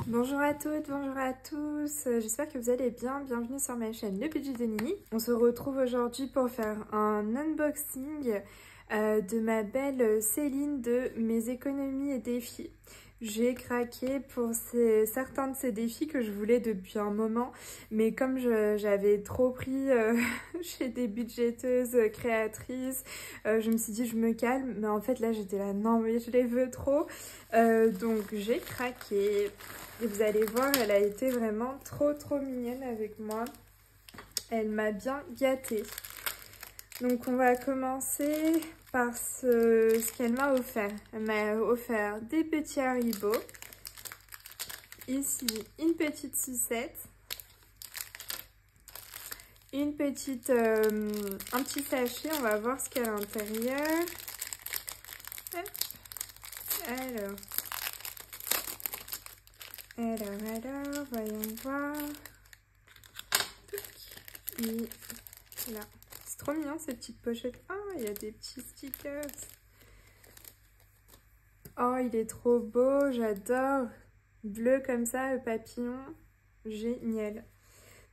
Bonjour à toutes, bonjour à tous, j'espère que vous allez bien, bienvenue sur ma chaîne Le Budget de Nini. On se retrouve aujourd'hui pour faire un unboxing de ma belle Céline de mes économies et défis. J'ai craqué pour certains de ces défis que je voulais depuis un moment, mais comme j'avais trop pris chez des budgéteuses créatrices, je me suis dit je me calme, mais en fait là j'étais là non mais je les veux trop, donc j'ai craqué. Et vous allez voir, elle a été vraiment trop mignonne avec moi. Elle m'a bien gâtée. Donc on va commencer par ce qu'elle m'a offert. Elle m'a offert des petits Haribo. Ici, une petite sucette. Un petit sachet, on va voir ce qu'il y a à l'intérieur. Alors, voyons voir. Et là, c'est trop mignon ces petites pochettes. Ah, il y a des petits stickers. Oh, il est trop beau, j'adore. Bleu comme ça, le papillon, génial.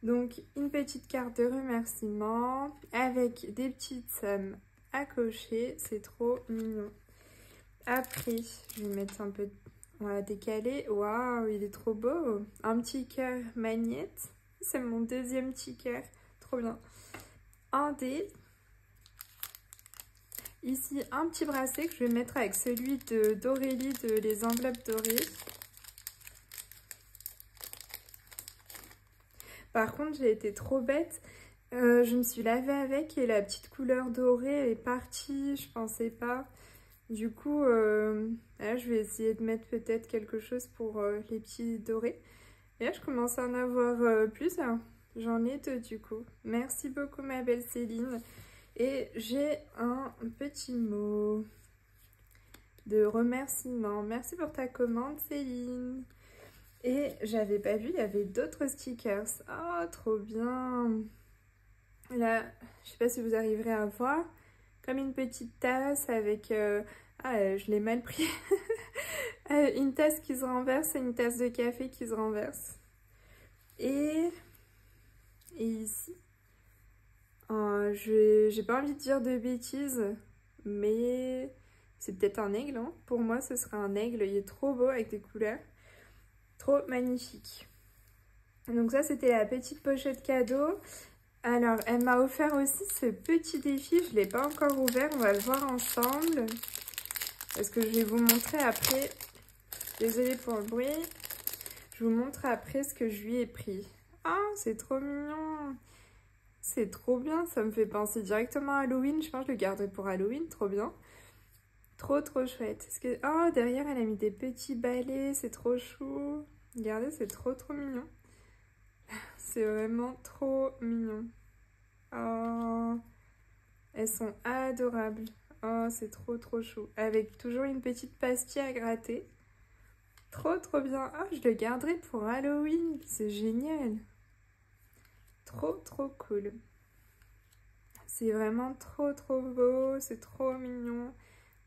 Donc, une petite carte de remerciement avec des petites sommes à cocher. C'est trop mignon. Après, je vais mettre un peu de... On va décaler. Waouh, il est trop beau. Un petit cœur magnète. C'est mon deuxième petit cœur. Trop bien. Un dé. Ici, un petit bracelet que je vais mettre avec celui d'Aurélie de Les Enveloppes Dorées. Par contre, j'ai été trop bête. Je me suis lavée avec et la petite couleur dorée est partie. Je pensais pas. Du coup, là, je vais essayer de mettre peut-être quelque chose pour les petits dorés. Et là, je commence à en avoir plus. J'en ai deux du coup. Merci beaucoup ma belle Céline. Et j'ai un petit mot de remerciement. Merci pour ta commande Céline. Et j'avais pas vu, il y avait d'autres stickers. Oh, trop bien. Là, je sais pas si vous arriverez à voir. Comme une petite tasse avec... je l'ai mal pris. Une tasse qui se renverse et une tasse de café qui se renverse. Et ici, j'ai pas envie de dire de bêtises, mais c'est peut-être un aigle. Hein. Pour moi, ce serait un aigle. Il est trop beau avec des couleurs. Trop magnifique. Donc ça, c'était la petite pochette cadeau. Alors, elle m'a offert aussi ce petit défi. Je ne l'ai pas encore ouvert. On va le voir ensemble. Parce que je vais vous montrer après. Désolée pour le bruit. Je vous montre après ce que je lui ai pris. Ah, c'est trop mignon. C'est trop bien. Ça me fait penser directement à Halloween. Je pense que je le garderai pour Halloween. Trop bien. Trop chouette. Oh, derrière, elle a mis des petits balais. C'est trop chou. Regardez, c'est trop mignon. C'est vraiment trop mignon. Oh, elles sont adorables. Oh, c'est trop chou. Avec toujours une petite pastille à gratter. Trop bien. Oh, je le garderai pour Halloween. C'est génial. Trop cool. C'est vraiment trop beau. C'est trop mignon.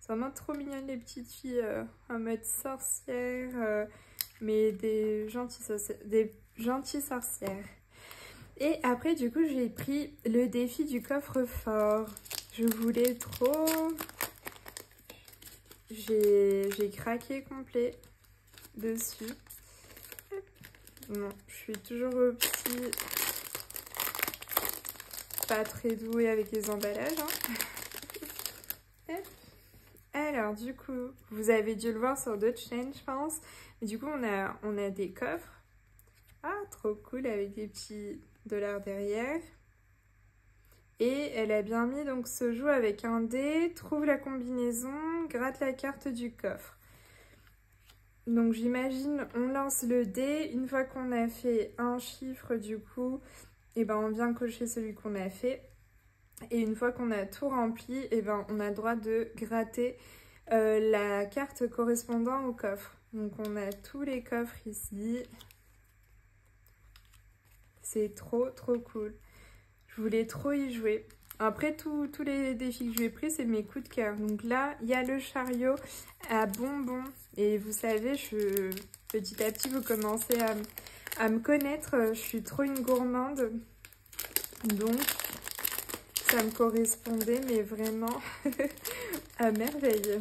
C'est vraiment trop mignon les petites filles en mode sorcière. Mais des gentilles sorcières. Et après, du coup, j'ai pris le défi du coffre-fort. Je voulais trop... J'ai craqué complet dessus. Non, je suis toujours petit... Pas très douée avec les emballages. Hein. Alors, du coup, vous avez dû le voir sur d'autres chaînes, je pense. Mais du coup, on a des coffres. Ah, trop cool, avec des petits dollars derrière. Et elle a bien mis, donc, se joue avec un dé, trouve la combinaison, gratte la carte du coffre. Donc, j'imagine, on lance le dé. Une fois qu'on a fait un chiffre, du coup, et ben, on vient cocher celui qu'on a fait. Et une fois qu'on a tout rempli, et ben, on a le droit de gratter la carte correspondant au coffre. Donc, on a tous les coffres ici. C'est trop cool. Je voulais trop y jouer. Après, tous les défis que je lui ai pris, c'est mes coups de cœur. Donc là, il y a le chariot à bonbons. Et vous savez, Petit à petit, vous commencez à me connaître. Je suis trop une gourmande. Donc, ça me correspondait, mais vraiment à merveille.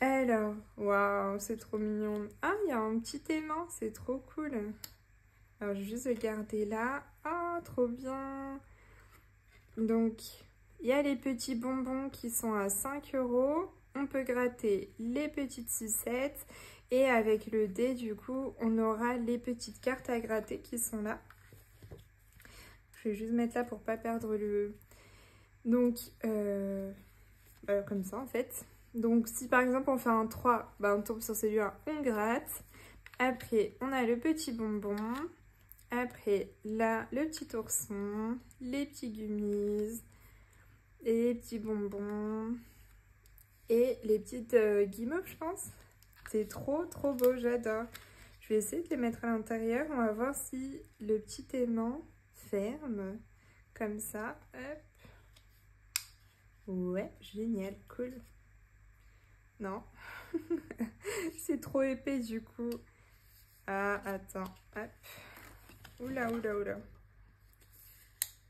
Et alors, waouh, c'est trop mignon. Ah, il y a un petit aimant, c'est trop cool. Alors, je vais juste le garder là. Ah, trop bien. Donc, il y a les petits bonbons qui sont à 5 €. On peut gratter les petites sucettes. Et avec le dé, du coup, on aura les petites cartes à gratter qui sont là. Je vais juste mettre là pour pas perdre le... Donc, comme ça, en fait. Donc, si par exemple, on fait un 3, bah, on tombe sur celui-là, on gratte. Après, on a le petit bonbon. Après, là, le petit ourson, les petits gummies, et les petits bonbons, et les petites guimauves, je pense. C'est trop, trop beau, j'adore. Je vais essayer de les mettre à l'intérieur. On va voir si le petit aimant ferme, comme ça. Hop. Ouais, génial, cool. Non, c'est trop épais du coup. Ah, attends, hop. Oula, oula, oula.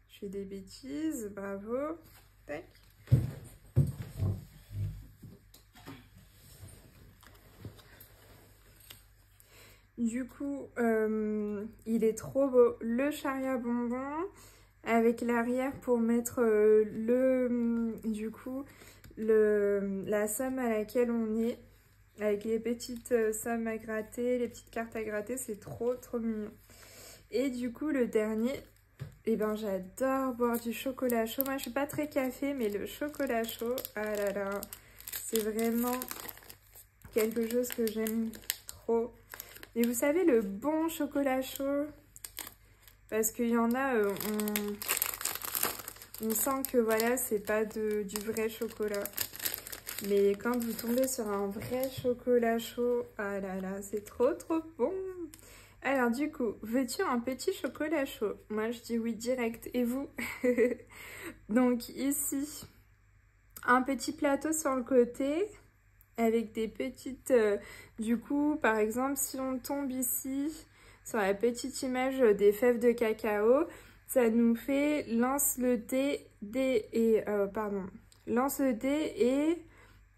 Je fais des bêtises, bravo. Tac. Du coup, il est trop beau. Le chariot bonbon avec l'arrière pour mettre la somme à laquelle on est. Avec les petites sommes à gratter, les petites cartes à gratter, c'est trop, trop mignon. Et du coup, le dernier, eh ben, j'adore boire du chocolat chaud. Moi, je suis pas très café, mais le chocolat chaud, ah là là, c'est vraiment quelque chose que j'aime trop. Et vous savez, le bon chocolat chaud, parce qu'il y en a, on sent que voilà, c'est pas du vrai chocolat. Mais quand vous tombez sur un vrai chocolat chaud, ah là là, c'est trop trop bon. Alors du coup, veux-tu un petit chocolat chaud? Moi je dis oui direct, et vous? Donc ici, un petit plateau sur le côté, avec des petites... du coup, par exemple, si on tombe ici, sur la petite image des fèves de cacao, ça nous fait lance le dé et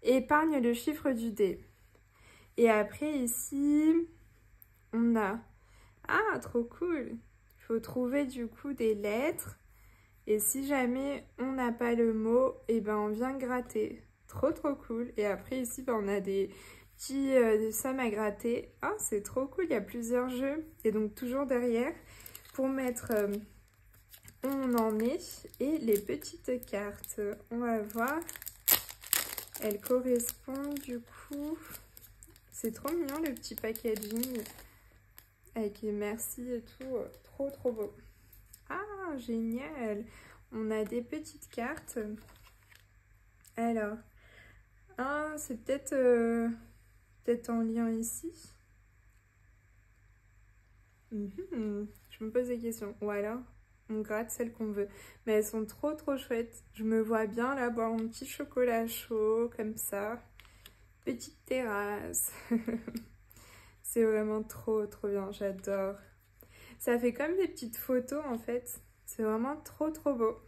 épargne le chiffre du dé. Et après ici, on a... Ah, trop cool! Il faut trouver du coup des lettres. Et si jamais on n'a pas le mot, et ben on vient gratter. Trop trop cool. Et après ici, ben, on a des petits sommes à gratter. Ah, c'est trop cool, il y a plusieurs jeux. Et donc toujours derrière, pour mettre où on en est. Et les petites cartes. On va voir. Elles correspondent du coup. C'est trop mignon le petit packaging. Avec les merci et tout. Trop trop beau. Ah, génial! On a des petites cartes. Alors, c'est peut-être en lien ici. Je me pose des questions. Ou alors, on gratte celles qu'on veut. Mais elles sont trop trop chouettes. Je me vois bien là boire mon petit chocolat chaud, comme ça. Petite terrasse. C'est vraiment trop trop bien, j'adore. Ça fait comme des petites photos en fait. C'est vraiment trop trop beau.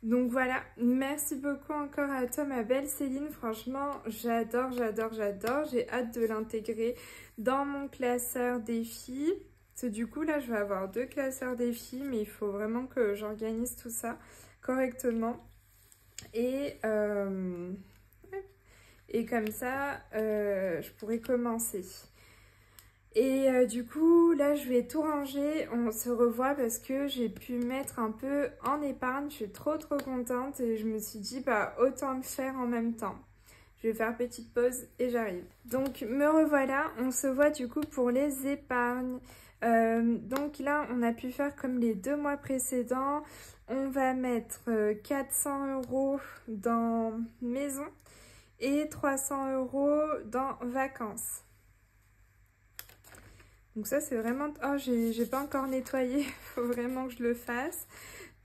Donc voilà, merci beaucoup encore à toi ma belle Céline. Franchement, j'adore, j'adore, j'adore. J'ai hâte de l'intégrer dans mon classeur défi. Parce que du coup là, je vais avoir 2 classeurs défi, mais il faut vraiment que j'organise tout ça correctement. Et comme ça, je pourrai commencer. Et du coup, là, je vais tout ranger. On se revoit parce que j'ai pu mettre un peu en épargne. Je suis trop, trop contente. Et je me suis dit, bah, autant le faire en même temps. Je vais faire petite pause et j'arrive. Donc, me revoilà. On se voit du coup pour les épargnes. Donc là, on a pu faire comme les 2 mois précédents. On va mettre 400 € dans maison et 300 € dans vacances. Donc ça, c'est vraiment... Oh, j'ai pas encore nettoyé. Il faut vraiment que je le fasse.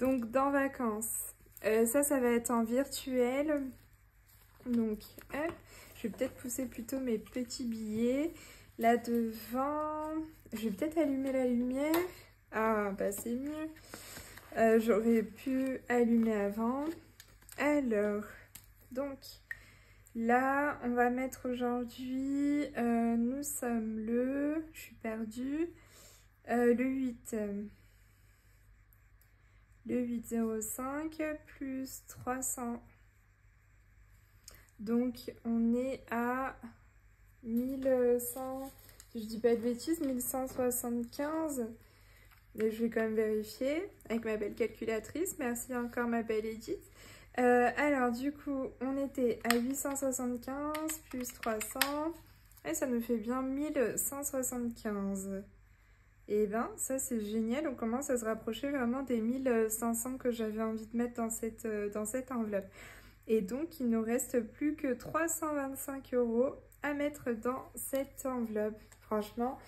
Donc, dans vacances. Ça va être en virtuel. Donc, hop. Je vais peut-être pousser plutôt mes petits billets. Là devant, je vais peut-être allumer la lumière. Ah, bah c'est mieux. J'aurais pu allumer avant. Alors, donc, là, on va mettre aujourd'hui, nous sommes je suis perdue, le 8. Le 805 plus 300. Donc, on est à 1100, si je dis pas de bêtises, 1175. Et je vais quand même vérifier avec ma belle calculatrice. Merci encore ma belle Edith. Alors du coup, on était à 875 plus 300. Et ça nous fait bien 1175. Et ben ça c'est génial. On commence à se rapprocher vraiment des 1500 que j'avais envie de mettre dans cette enveloppe. Et donc il nous reste plus que 325 € à mettre dans cette enveloppe. Franchement,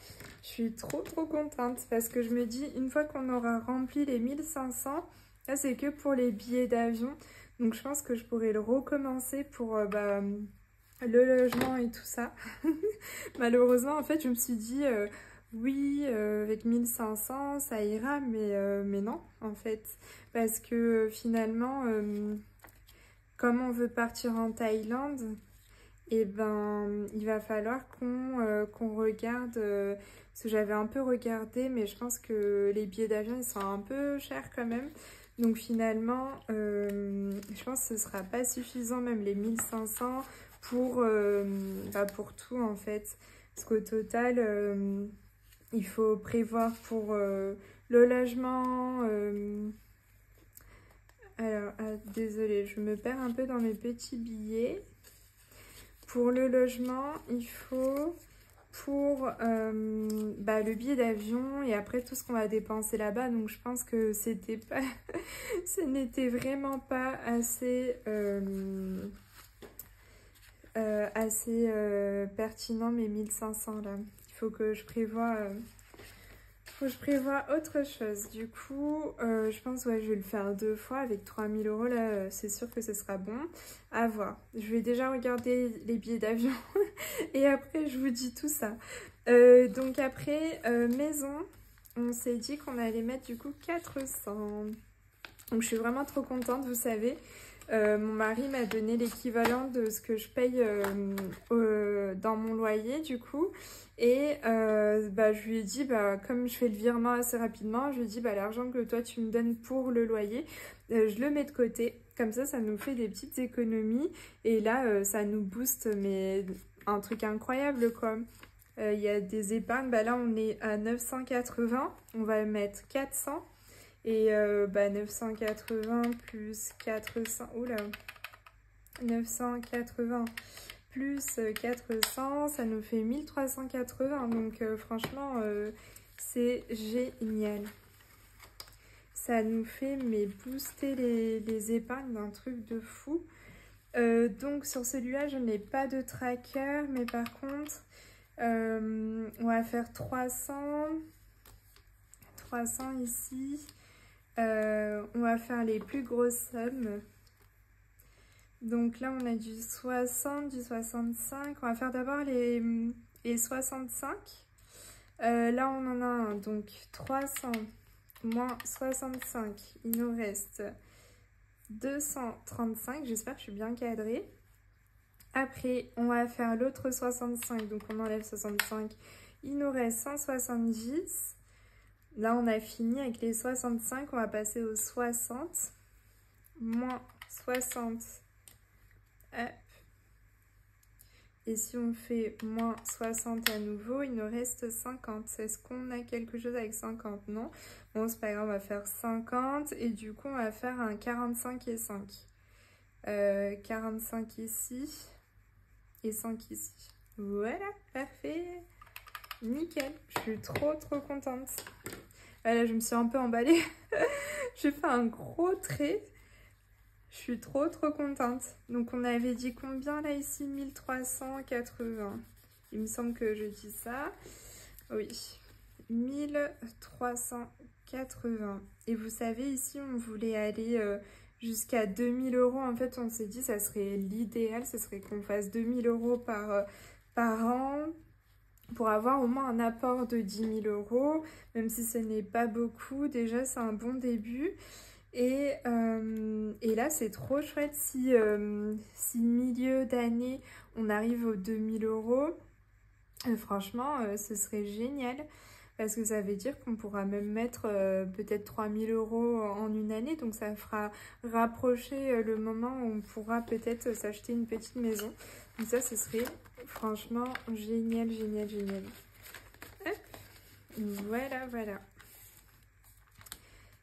je suis trop contente parce que je me dis, une fois qu'on aura rempli les 1500, là c'est que pour les billets d'avion. Donc je pense que je pourrais le recommencer pour le logement et tout ça. Malheureusement, en fait, je me suis dit, oui, avec 1500, ça ira, mais non, en fait. Parce que finalement, comme on veut partir en Thaïlande, et ben il va falloir qu'on regarde, parce que j'avais un peu regardé, mais je pense que les billets d'avion ils sont un peu chers quand même. Donc finalement, je pense que ce sera pas suffisant, même les 1500 pour tout en fait. Parce qu'au total, il faut prévoir pour le logement. Alors, désolée, je me perds un peu dans mes petits billets. Pour le logement, il faut pour le billet d'avion et après tout ce qu'on va dépenser là-bas. Donc je pense que c'était pas, ce n'était vraiment pas assez, pertinent mes 1500 là. Il faut que je prévoie. Faut que je prévois autre chose. Du coup, je pense ouais, je vais le faire 2 fois avec 3000 € là. C'est sûr que ce sera bon. À voir. Je vais déjà regarder les billets d'avion et après je vous dis tout ça. Donc après, maison, on s'est dit qu'on allait mettre du coup 400. Donc je suis vraiment trop contente, vous savez. Mon mari m'a donné l'équivalent de ce que je paye dans mon loyer du coup. Et je lui ai dit, comme je fais le virement assez rapidement, je lui ai dit l'argent que toi tu me donnes pour le loyer, je le mets de côté. Comme ça nous fait des petites économies. Et là, ça nous booste, mais un truc incroyable quoi. Il y a des épargnes, là on est à 980, on va mettre 400. Et 980 plus 400, oula, 980 plus 400, ça nous fait 1380. Donc franchement, c'est génial. Ça nous fait booster les épargnes d'un truc de fou. Donc sur celui-là, je n'ai pas de tracker, mais par contre, on va faire 300 ici. On va faire les plus grosses sommes. Donc là on a du 60, du 65. On va faire d'abord les 65. Là on en a un, donc 300 moins 65. Il nous reste 235. J'espère que je suis bien cadrée. Après on va faire l'autre 65. Donc on enlève 65. Il nous reste 170. Là, on a fini avec les 65, on va passer aux 60, moins 60, hop. Et si on fait moins 60 à nouveau, il nous reste 50. Est-ce qu'on a quelque chose avec 50? Non. Bon, c'est pas grave, on va faire 50 et du coup, on va faire un 45 et 5. 45 ici et 5 ici. Voilà, parfait. Nickel, je suis trop contente. Là, je me suis un peu emballée. J'ai fait un gros trait. Je suis trop contente. Donc, on avait dit combien là ici? 1380. Il me semble que je dis ça. Oui, 1380. Et vous savez, ici, on voulait aller jusqu'à 2000 euros. En fait, on s'est dit ça serait l'idéal, ce serait qu'on fasse 2000 euros par an pour avoir au moins un apport de 10 000 euros, même si ce n'est pas beaucoup. Déjà, c'est un bon début. Et là, c'est trop chouette si milieu d'année, on arrive aux 2000 euros. Franchement, ce serait génial. Parce que ça veut dire qu'on pourra même mettre peut-être 3000 euros en une année. Donc ça fera rapprocher le moment où on pourra peut-être s'acheter une petite maison. Donc ça, ce serait franchement génial, génial, génial. Hop. Voilà, voilà.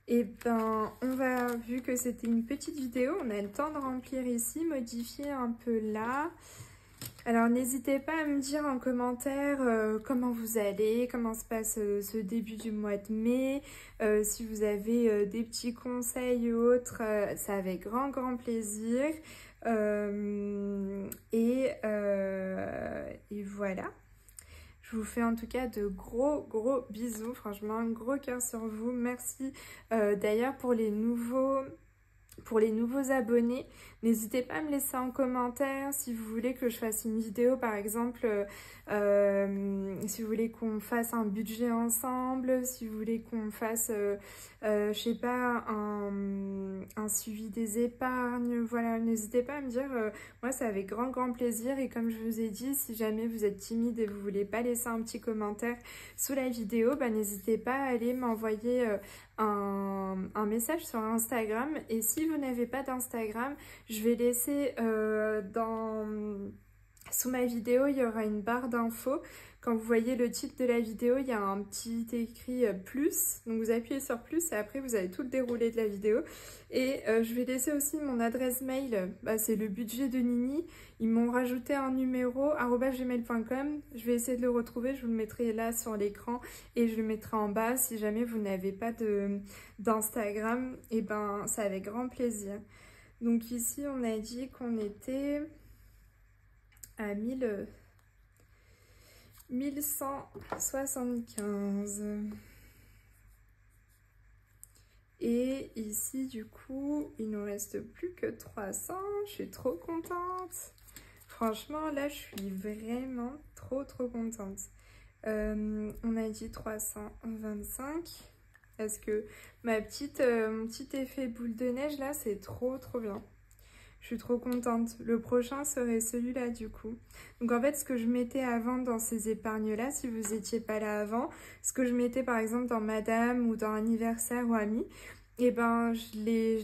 Et ben, on va, vu que c'était une petite vidéo, on a le temps de remplir ici, modifier un peu là. Alors n'hésitez pas à me dire en commentaire comment vous allez, comment se passe ce début du mois de mai, si vous avez des petits conseils ou autres, c'est avec grand plaisir. Et voilà. Je vous fais en tout cas de gros bisous, franchement un gros cœur sur vous. Merci d'ailleurs pour les nouveaux abonnés. N'hésitez pas à me laisser en commentaire si vous voulez que je fasse une vidéo, par exemple, si vous voulez qu'on fasse un budget ensemble, si vous voulez qu'on fasse, je sais pas, un suivi des épargnes. Voilà, n'hésitez pas à me dire, moi c'est avec grand plaisir. Et comme je vous ai dit, si jamais vous êtes timide et vous voulez pas laisser un petit commentaire sous la vidéo, bah, n'hésitez pas à aller m'envoyer un message sur Instagram. Et si vous n'avez pas d'Instagram, je vais laisser sous ma vidéo, il y aura une barre d'infos. Quand vous voyez le titre de la vidéo, il y a un petit écrit plus. Donc vous appuyez sur plus et après vous avez tout le déroulé de la vidéo. Et je vais laisser aussi mon adresse mail. Bah, c'est le budget de Nini. Ils m'ont rajouté un numéro @gmail.com. Je vais essayer de le retrouver. Je vous le mettrai là sur l'écran et je le mettrai en bas. Si jamais vous n'avez pas d'Instagram, et ben c'est avec grand plaisir. Donc ici, on a dit qu'on était à 1175. Et ici, du coup, il nous reste plus que 300. Je suis trop contente. Franchement, là, je suis vraiment trop contente. On a dit 325. Parce que mon petit effet boule de neige, là, c'est trop bien. Je suis trop contente. Le prochain serait celui-là du coup. Donc en fait, ce que je mettais avant dans ces épargnes-là, si vous n'étiez pas là avant, ce que je mettais par exemple dans Madame ou dans Anniversaire ou Ami, et ben je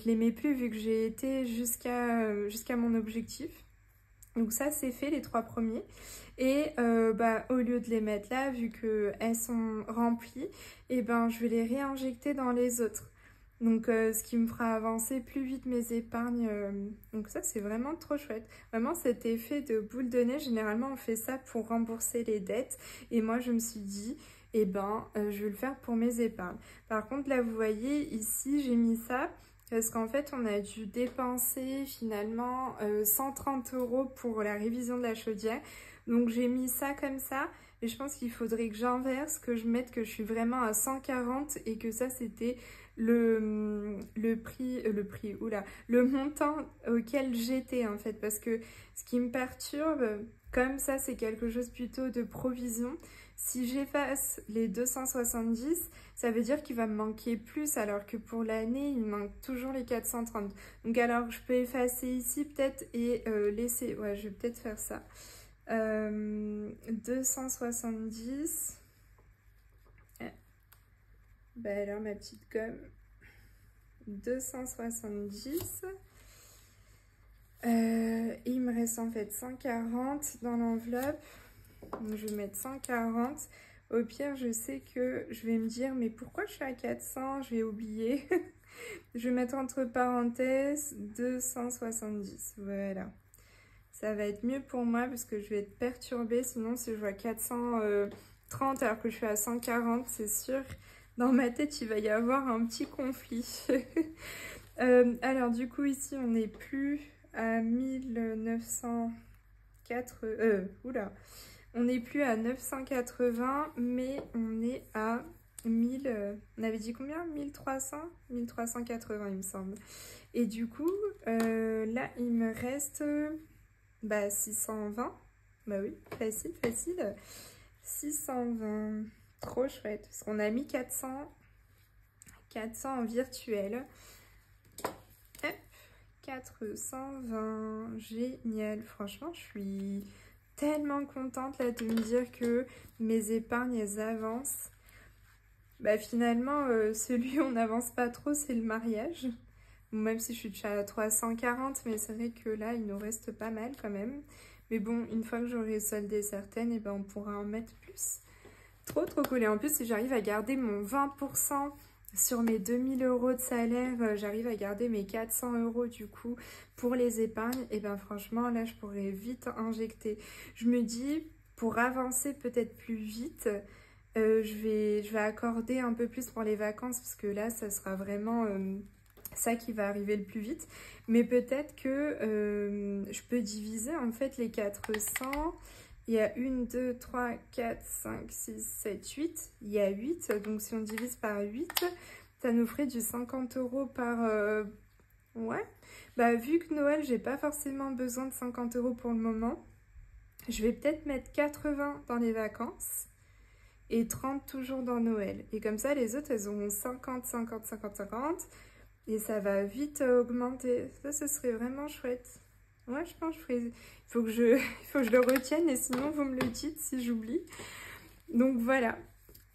les mets plus vu que j'ai été jusqu'à mon objectif. Donc ça c'est fait les 3 premiers. Et bah, au lieu de les mettre là, vu qu'elles sont remplies, et ben je vais les réinjecter dans les autres. Donc ce qui me fera avancer plus vite mes épargnes. Donc ça c'est vraiment trop chouette. Vraiment cet effet de boule de neige, généralement on fait ça pour rembourser les dettes. Et moi je me suis dit, eh ben je vais le faire pour mes épargnes. Par contre là vous voyez ici j'ai mis ça. Parce qu'en fait, on a dû dépenser finalement 130 € pour la révision de la chaudière. Donc j'ai mis ça comme ça. Et je pense qu'il faudrait que j'inverse, que je mette que je suis vraiment à 140 et que ça c'était le montant auquel j'étais en fait. Parce que ce qui me perturbe, comme ça c'est quelque chose plutôt de provision, si j'efface les 270, ça veut dire qu'il va me manquer plus, alors que pour l'année, il me manque toujours les 430. Donc alors, je peux effacer ici peut-être et laisser... Ouais, je vais peut-être faire ça. 270. Bah alors, ma petite gomme. 270. Il me reste en fait 140 dans l'enveloppe. Donc je vais mettre 140. Au pire, je sais que je vais me dire, mais pourquoi je suis à 400? Je vais oublier. Je vais mettre entre parenthèses 270. Voilà. Ça va être mieux pour moi parce que je vais être perturbée. Sinon, si je vois 430 alors que je suis à 140, c'est sûr, dans ma tête, il va y avoir un petit conflit. Alors, du coup, ici, on n'est plus à 1904... oula. On n'est plus à 980, mais on est à on avait dit combien? 1300? 1380 il me semble. Et du coup, là il me reste 620. Bah oui, facile, facile. 620, trop chouette. Parce qu'on a mis 400 en virtuel. Hop, 420, génial. Franchement, je suis tellement contente là de me dire que mes épargnes, elles avancent. Bah finalement, celui où on n'avance pas trop, c'est le mariage. Même si je suis déjà à 340, mais c'est vrai que là, il nous reste pas mal quand même. Mais bon, une fois que j'aurai soldé certaines, et ben on pourra en mettre plus. Trop trop cool. Et en plus, si j'arrive à garder mon 20% sur mes 2000 € de salaire, j'arrive à garder mes 400 € du coup pour les épargnes, et ben franchement, là, je pourrais vite injecter. Je me dis, pour avancer peut-être plus vite, je vais accorder un peu plus pour les vacances, parce que là, ça sera vraiment ça qui va arriver le plus vite. Mais peut-être que je peux diviser en fait les 400. Il y a 1, 2, 3, 4, 5, 6, 7, 8. Il y a 8. Donc si on divise par 8, ça nous ferait du 50 € par... Ouais. Bah vu que Noël, j'ai pas forcément besoin de 50 € pour le moment, je vais peut-être mettre 80 dans les vacances et 30 toujours dans Noël. Et comme ça, les autres, elles auront 50, 50, 50, 50. Et ça va vite augmenter. Ça, ce serait vraiment chouette. Ouais, je pense que je ferai... il faut que je le retienne, et sinon, vous me le dites si j'oublie. Donc voilà.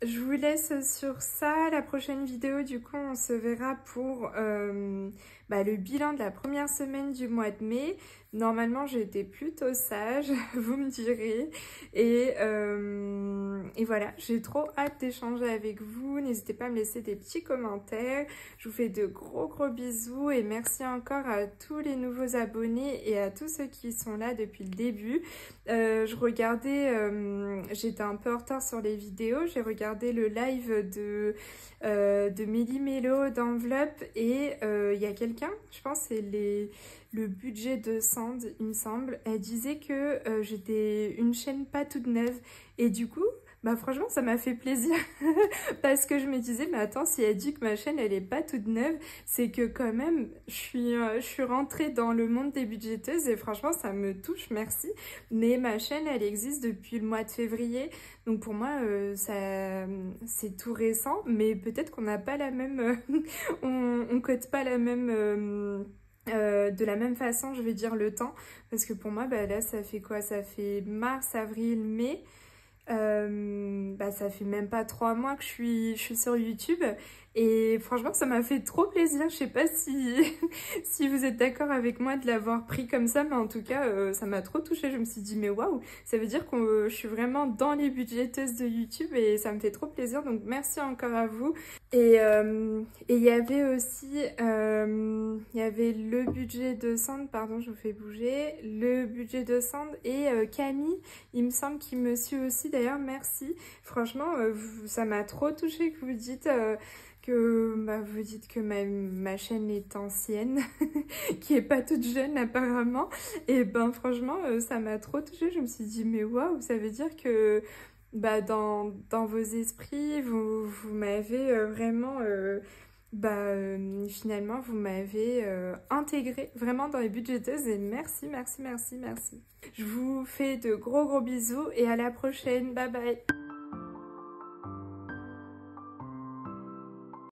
Je vous laisse sur ça. La prochaine vidéo, du coup, on se verra pour le bilan de la première semaine du mois de mai. Normalement, j'ai été plutôt sage, vous me direz. Et voilà, j'ai trop hâte d'échanger avec vous. N'hésitez pas à me laisser des petits commentaires. Je vous fais de gros gros bisous et merci encore à tous les nouveaux abonnés et à tous ceux qui sont là depuis le début. Je regardais, j'étais un peu en retard sur les vidéos, j'ai regardé le live de Mélie Mélo d'Enveloppe et il y a quelqu'un, je pense c'est le budget de Sand, il me semble, elle disait que j'étais une chaîne pas toute neuve et du coup, bah franchement ça m'a fait plaisir parce que je me disais mais attends, si elle dit que ma chaîne elle est pas toute neuve, c'est que quand même je suis rentrée dans le monde des budgeteuses et franchement ça me touche, merci. Mais ma chaîne elle existe depuis le mois de février, donc pour moi c'est tout récent, mais peut-être qu'on n'a pas la même on code pas la même de la même façon, je vais dire, le temps, parce que pour moi là ça fait quoi, ça fait mars, avril, mai. Ça fait même pas 3 mois que je suis sur YouTube et franchement ça m'a fait trop plaisir. Je sais pas si, si vous êtes d'accord avec moi de l'avoir pris comme ça, mais en tout cas ça m'a trop touchée. Je me suis dit mais waouh, ça veut dire que je suis vraiment dans les budgeteuses de YouTube et ça me fait trop plaisir, donc merci encore à vous. Et il y avait aussi il y avait le budget de Sand, pardon je vous fais bouger, le budget de Sand et Camille, il me semble qu'il me suit aussi d'ailleurs, merci. Franchement ça m'a trop touchée que vous dites que ma chaîne est ancienne, qui est pas toute jeune apparemment. Et ben franchement ça m'a trop touchée, je me suis dit mais waouh, ça veut dire que dans vos esprits, vous m'avez vraiment, finalement, vous m'avez intégré vraiment dans les budgeteuses et merci, merci, merci, merci. Je vous fais de gros gros bisous et à la prochaine, bye bye.